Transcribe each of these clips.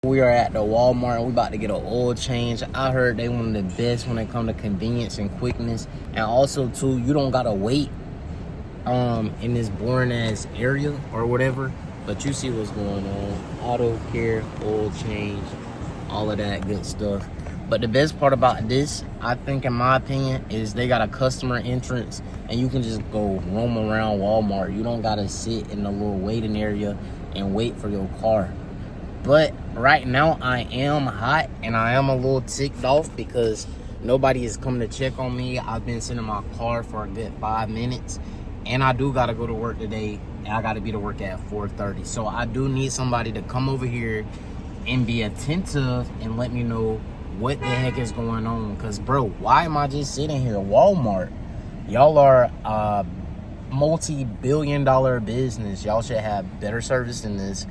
We are at the Walmart. We about to get an oil change. I heard they one of the best when it come to convenience and quickness. And also too, you don't gotta wait in this boring ass area or whatever. But you see what's going on. Auto care, oil change, all of that good stuff. But the best part about this, I think in my opinion, is they got a customer entrance and you can just go roam around Walmart. You don't gotta sit in the little waiting area and wait for your car. But right now I am hot and I am a little ticked off because nobody is coming to check on me. I've been sitting in my car for a good 5 minutes and I do gotta go to work today and I gotta be to work at 4:30. So I do need somebody to come over here and be attentive and let me know what the heck is going on. Cause bro, why am I just sitting here? Walmart, y'all are a multi-billion-dollar business. Y'all should have better service than this.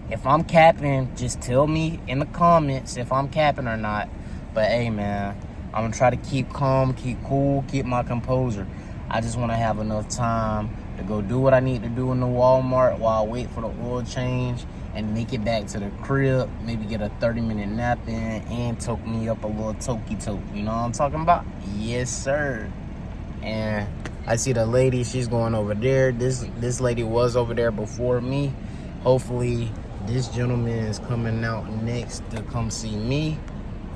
If I'm capping, just tell me in the comments if I'm capping or not. But hey man, I'm gonna try to keep calm, keep cool, keep my composure. I just wanna have enough time to go do what I need to do in the Walmart while I wait for the oil change and make it back to the crib, maybe get a 30-minute nap in and toke me up a little tokey toke. You know what I'm talking about? Yes, sir. And I see the lady, she's going over there. This lady was over there before me. Hopefully this gentleman is coming out next to come see me.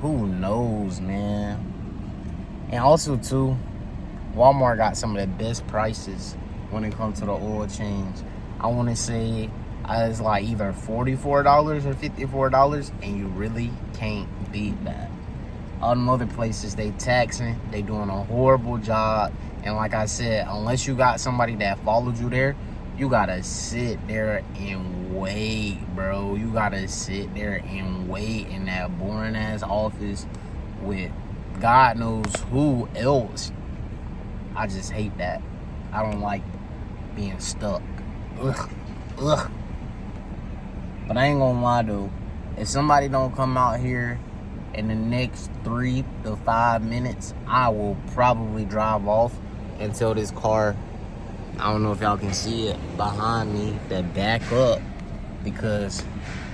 Who knows, man? And also too, Walmart got some of the best prices when it comes to the oil change. I want to say it's like either $44 or $54, and you really can't beat that. All them other places, they taxing, they doing a horrible job. And like I said, unless you got somebody that followed you there, you gotta sit there and wait, bro. You gotta sit there and wait in that boring ass office with God knows who else. I just hate that. I don't like being stuck. Ugh. But I ain't gonna lie though, if somebody don't come out here in the next 3 to 5 minutes, I will probably drive off until this car, I don't know if y'all can see it behind me, that back up, because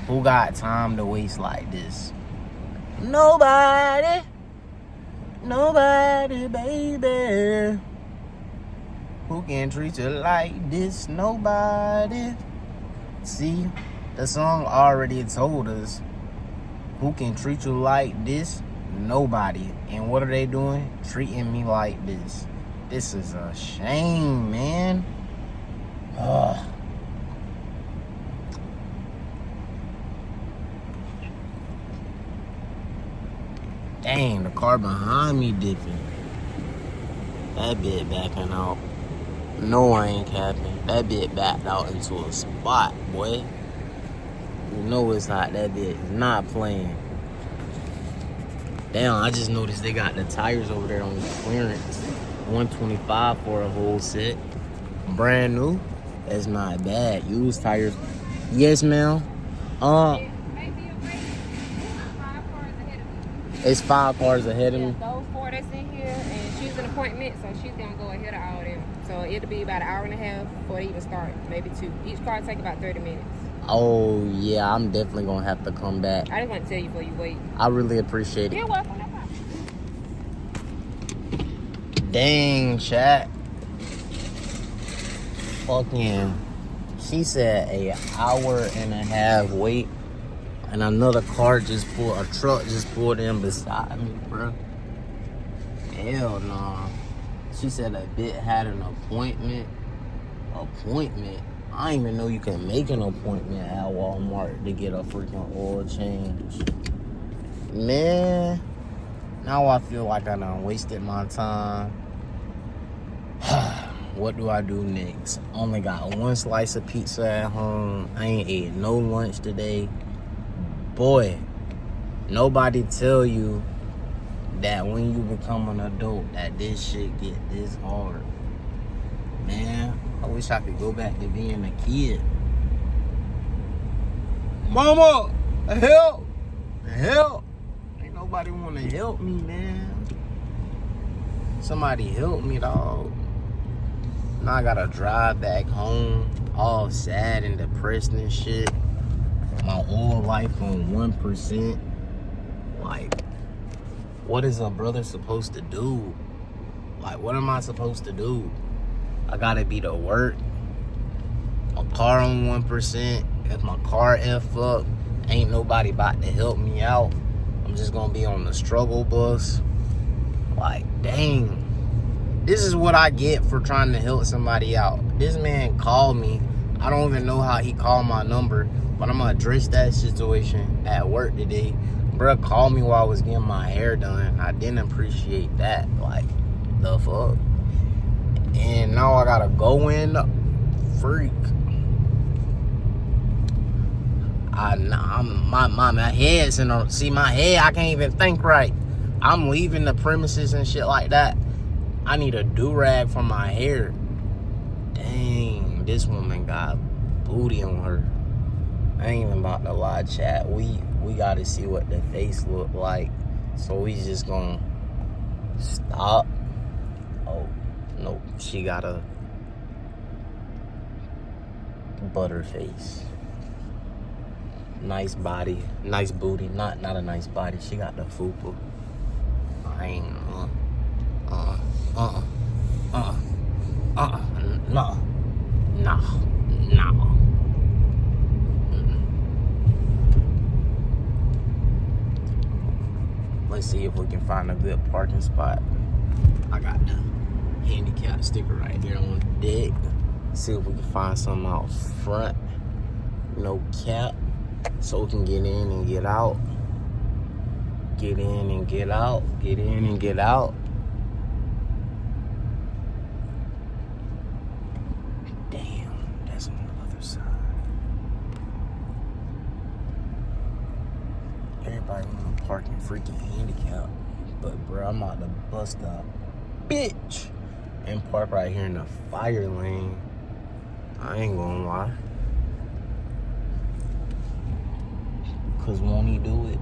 who got time to waste like this? Nobody, baby. Who can treat you like this? Nobody. See, the song already told us who can treat you like this? Nobody. And what are they doing? Treating me like this. This is a shame, man. Ugh. Dang, the car behind me dipping. That bit backing out. No, I ain't capping. That bit backed out into a spot, boy. You know it's hot. That bit is not playing. Damn, I just noticed they got the tires over there on clearance. $125 for a whole set. Brand new. That's not bad. Used tires. Yes, ma'am. It's 5 cars ahead of me. Those 4 that's in here, and she's an appointment, so she's gonna go ahead of all them. So it'll be about an hour and a half before they even start, maybe 2. Each car take about 30 minutes. Oh yeah, I'm definitely gonna have to come back. I just want to tell you before you wait. I really appreciate it. You're welcome. No problem. Dang, chat. Fucking, she said a hour and a half wait, and another car just pulled, a truck just pulled in beside me, bro. Hell no. She said a bit had an appointment. I didn't even know you can make an appointment at Walmart to get a freaking oil change. Man, now I feel like I done wasted my time. What do I do next? Only got 1 slice of pizza at home. I ain't ate no lunch today. Boy, nobody tell you that when you become an adult that this shit get this hard. Man, I wish I could go back to being a kid. Mama, help! Help! Ain't nobody wanna help me, man. Somebody help me, dog. Now I gotta drive back home all sad and depressed and shit. my whole life on 1%. Like, what is a brother supposed to do? Like, what am I supposed to do? I gotta be to work. My car on 1%. If my car F up, ain't nobody about to help me out. I'm just gonna be on the struggle bus. Like, dang. This is what I get for trying to help somebody out. This man called me. I don't even know how he called my number, but I'm gonna address that situation at work today. Bruh called me while I was getting my hair done. I didn't appreciate that. Like, the fuck? And now I gotta go in. Freak. My head's in a, see my head, I can't even think right. I'm leaving the premises and shit like that. I need a do-rag for my hair. Dang, this woman got booty on her. I ain't even about to lie, chat. We gotta see what the face look like. So we just gonna stop. Oh, nope, she got a butter face. Nice body, nice booty. Not a nice body. She got the fupa. I ain't no. Let's see if we can find a good parking spot. I got the handicap sticker right there on the deck. See if we can find something out front. No cap. So we can get in and get out. Get in and get out. Get in and get out. Damn, that's on the other side. Everybody want to park in freaking handicap. But bro, I'm out the bus stop. Bitch! And park right here in the fire lane. I ain't gonna lie. Cause won't he do it?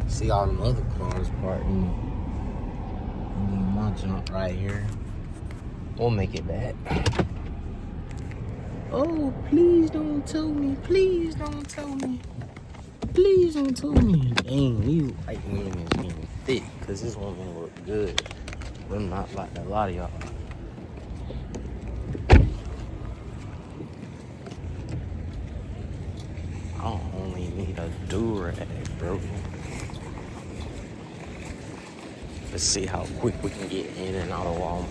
See all them other cars parking. I need my jump right here. We'll make it back. Oh, please don't tell me. Please don't tell me. Please don't tell me. Dang, these white women is getting thick. Cause this woman look good. I'm not like a lot of y'all. I only need a do-rag, bro. Let's see how quick we can get in and out of Walmart.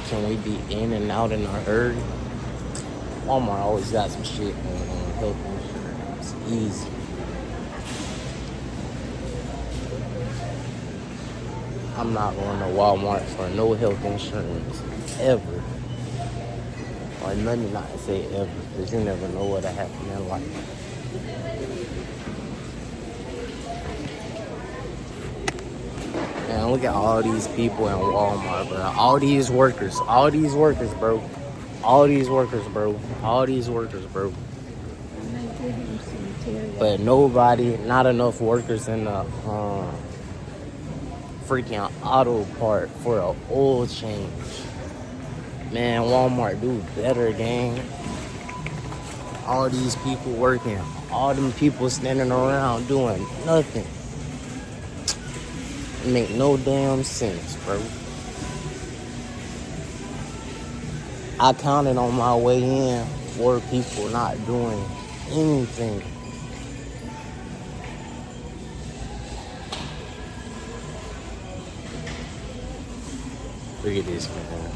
Can we be in and out in a hurry? Walmart always got some shit on health insurance. Easy. I'm not going to Walmart for no health insurance ever. Or nothing not to say ever, because you never know what'll happen in life. Man, look at all these people in Walmart, bro. All these workers, bro. All these workers, bro. But nobody, not enough workers in the freaking auto part for an oil change. Man, Walmart do better, gang. All these people working, all them people standing around doing nothing. It make no damn sense, bro. I counted on my way in 4 people not doing anything. Look at this, man.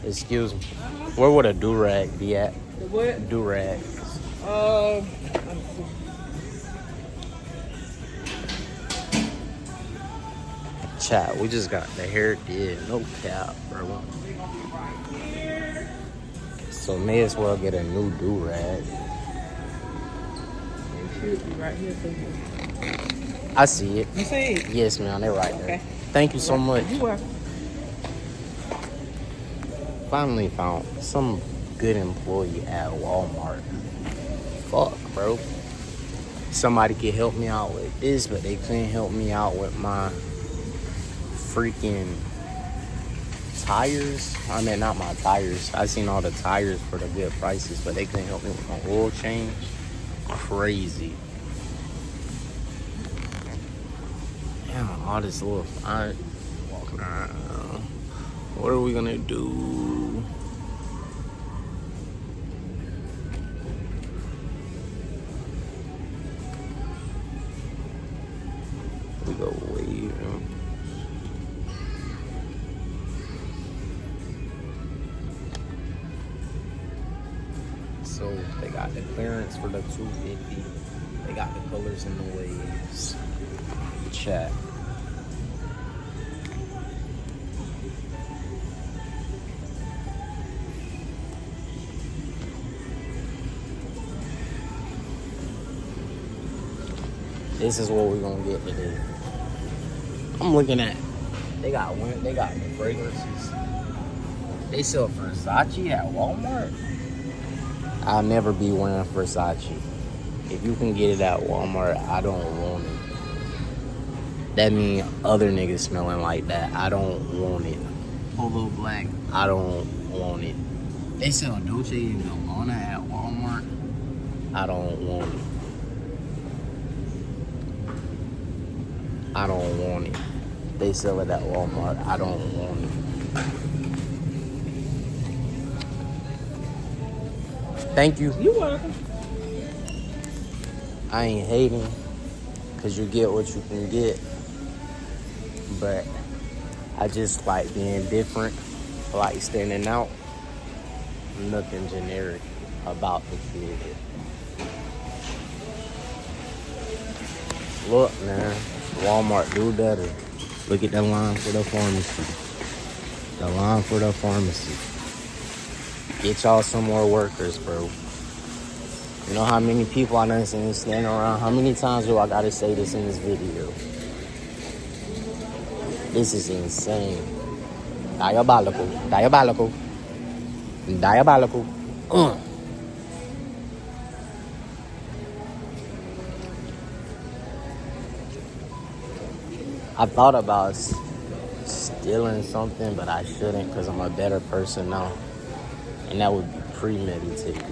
Excuse me. Where would a do-rag be at? The what? Do-rag. Chat, we just got the hair did. No cap, bro. So may as well get a new do-rag. They should be right here for you. I see it. You see it? Yes, man, they're right there. Okay. Thank you so much. You're welcome. Finally found some good employee at Walmart. Fuck, bro. Somebody could help me out with this, but they couldn't help me out with my freaking tires. I mean, not my tires. I seen all the tires for the good prices, but they couldn't help me with my oil change. Crazy. Damn, all this little fine walking around. What are we gonna do? We go waving. So they got the clearance for the 250. They got the colors in the waves. Chat. This is what we're gonna get today. I'm looking at. They got the fragrances. They sell Versace at Walmart. I'll never be wearing Versace. If you can get it at Walmart, I don't want it. That means other niggas smelling like that. I don't want it. Polo black. I don't want it. They sell Dolce & Gabbana at Walmart. I don't want it. I don't want it. They sell it at Walmart. I don't want it. Thank you. You're welcome. I ain't hating, because you get what you can get. But I just like being different. I like standing out. Nothing generic about the kid. Look, man. Walmart, do better. Look at the line for the pharmacy. The line for the pharmacy. Get y'all some more workers, bro. You know how many people I done seen standing around? How many times do I gotta say this in this video? This is insane. Diabolical. Diabolical. Diabolical. I thought about stealing something, but I shouldn't because I'm a better person now. And that would be premeditated.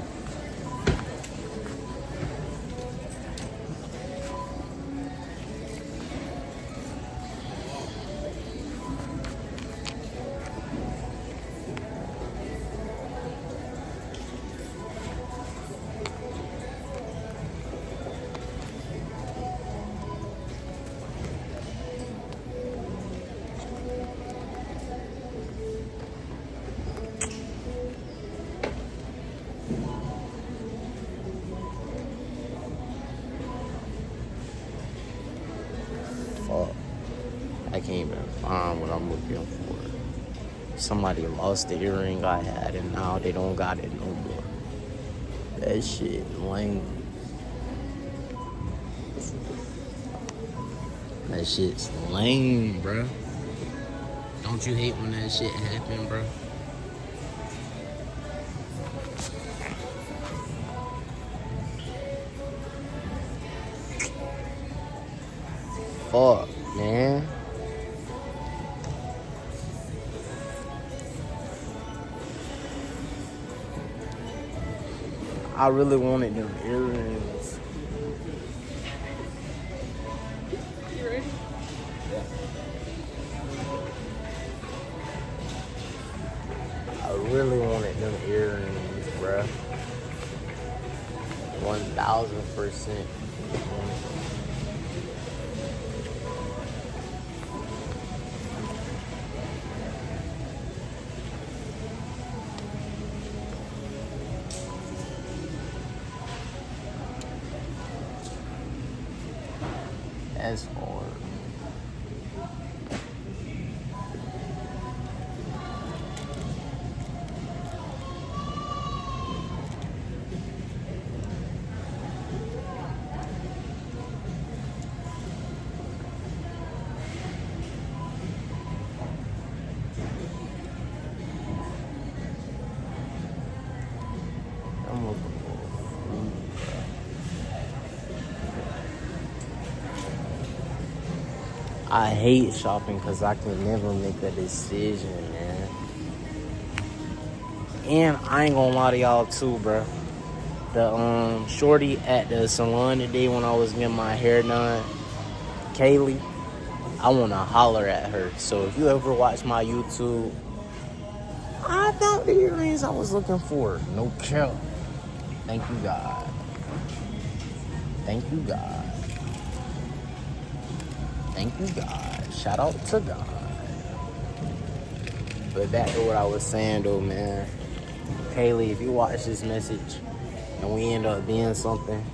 I can't even find what I'm looking for. Somebody lost the earring I had and now they don't got it no more. That shit lame. That shit's lame, bro. Don't you hate when that shit happen, bro? Fuck, man. I really wanted them earrings. You ready? Yeah. I really wanted them earrings, bruh. 1000%. That's hard. I hate shopping because I can never make a decision, man. And I ain't gonna lie to y'all too, bro. The shorty at the salon today when I was getting my hair done, Kaylee, I wanna holler at her. So if you ever watch my YouTube, I found the earrings I was looking for. No cap. Thank you, God. Thank you, God. Thank you, God. Shout out to God. But back to what I was saying, though, man. Kaylee, if you watch this message and we end up being something,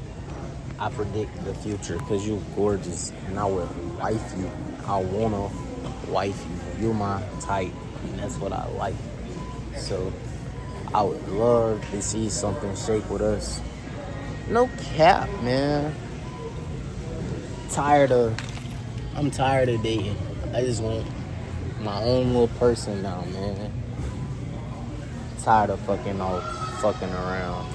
I predict the future because you're gorgeous and I would wife you. I want to wife you. You're my type and that's what I like. So I would love to see something shake with us. No cap, man. I'm tired of dating. I just want my own little person now, man. Tired of fucking around.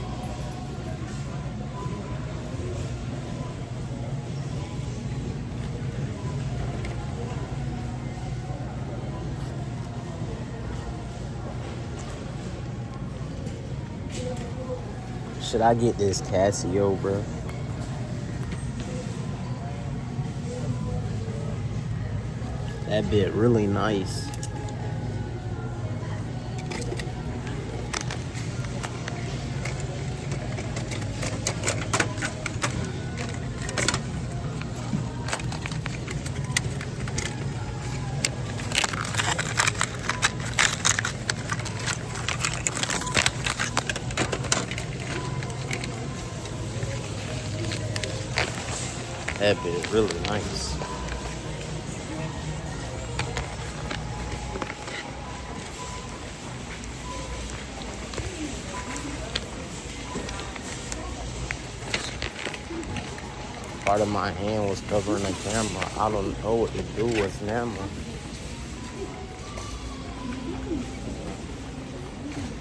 Should I get this Casio, bro? That bit really nice. That bit really nice. Part of my hand was covering the camera. I don't know what to do with camera.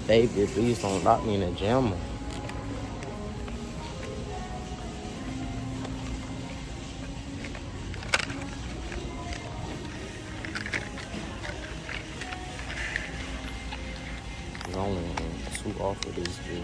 Baby, please don't lock me in a jammer. There's only two off of this dude.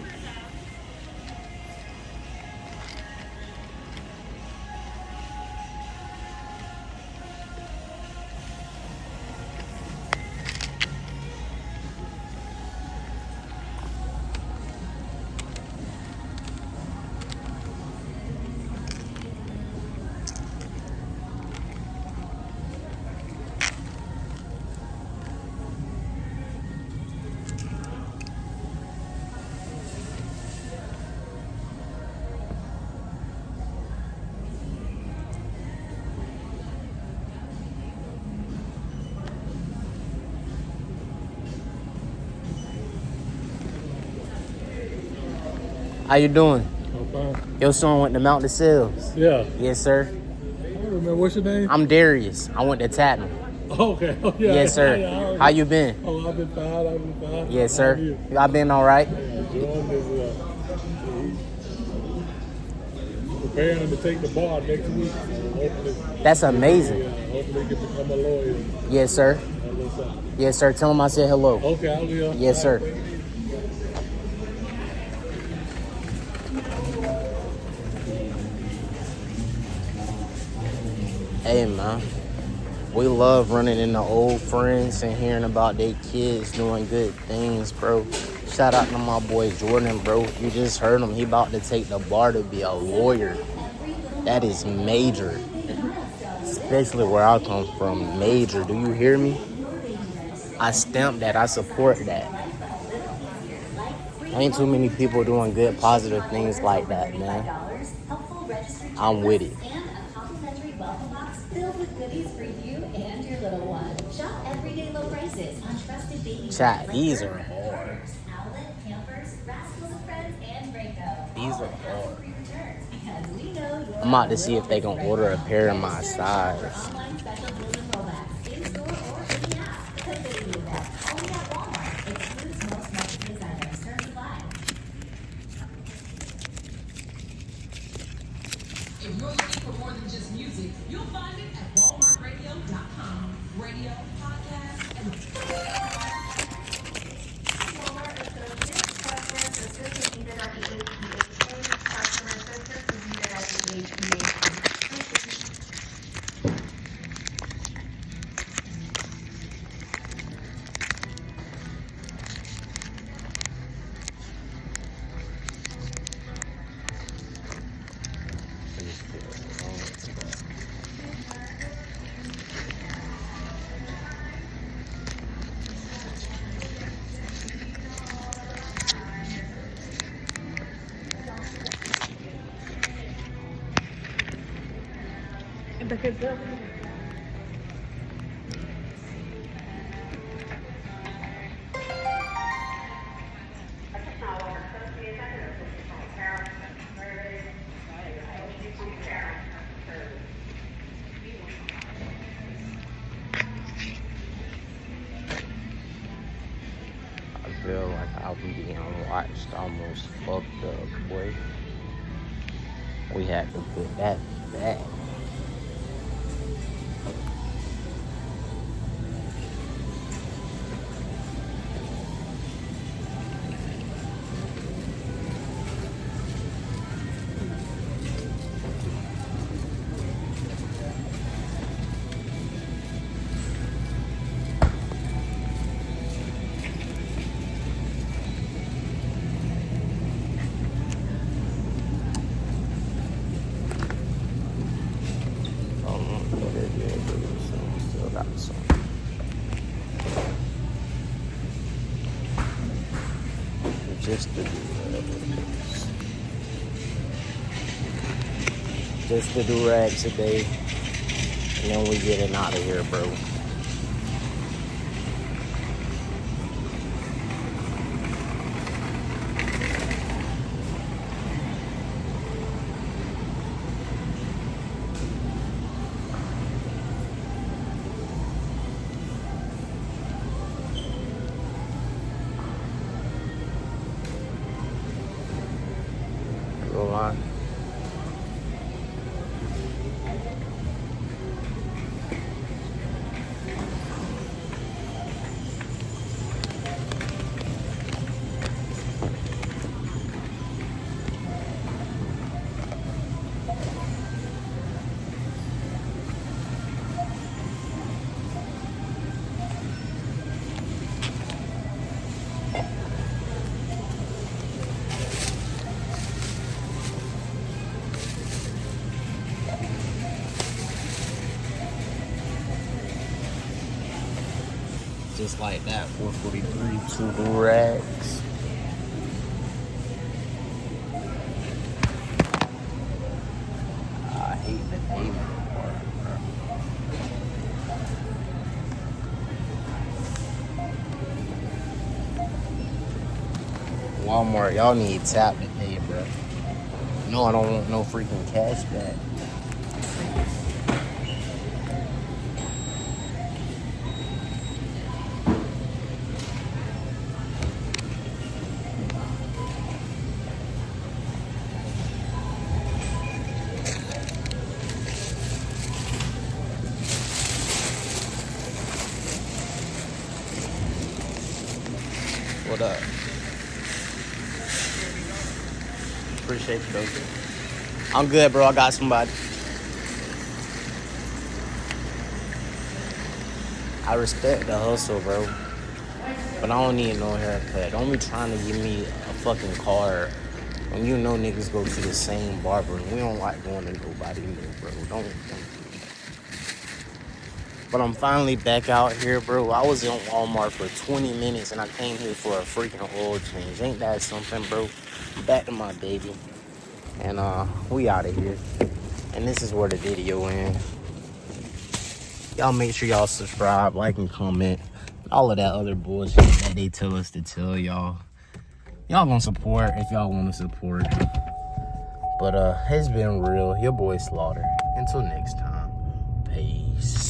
How you doing? I'm fine. Your son went to Mount the Sales. Yeah. Yes, sir. I don't remember. What's your name? I'm Darius. I went to Tatton. Okay. Oh, yeah. Yes, sir. How you been? Oh, I've been fine. Yes, sir. I been all right. John is preparing him to take the bar next week. Hopefully, That's amazing. hopefully he can become a lawyer. Yes, sir. Yes, sir. Tell him I said hello. Okay, I will. Yes, sir. Hey, man. We love running into old friends and hearing about their kids doing good things, bro. Shout out to my boy Jordan, bro. You just heard him. He about to take the bar to be a lawyer. That is major. Especially where I come from. Major. Do you hear me? I stamp that. I support that. Ain't too many people doing good, positive things like that, man. I'm with it. Chat, these are hard. These are hard. I'm about to see if they can order a pair of my size. If you're looking for more than just music, you'll find it at WalmartRadio.com. I feel like I'll be being watched, almost fucked up, boy. We had to put that back. Still got some. Just to do rags today, and then we getting out of here, bro. Go on. Just like that, 443, 2 rags. I hate the payment part, bro. Walmart, y'all need tap to pay, bro. No, I don't want no freaking cash back. What up? Appreciate you, though. I'm good, bro. I got somebody. I respect the hustle, bro. But I don't need no haircut. Don't be trying to give me a fucking card when you know niggas go to the same barber. And we don't like going to nobody new, bro. Don't. But I'm finally back out here, bro. I was in Walmart for 20 minutes and I came here for a freaking oil change. Ain't that something, bro? I'm back to my baby. And we out of here. And this is where the video ends. Y'all make sure y'all subscribe, like, and comment. All of that other bullshit that they tell us to tell y'all. Y'all gonna support if y'all want to support. But it's been real. Your boy Slaughter. Until next time. Peace.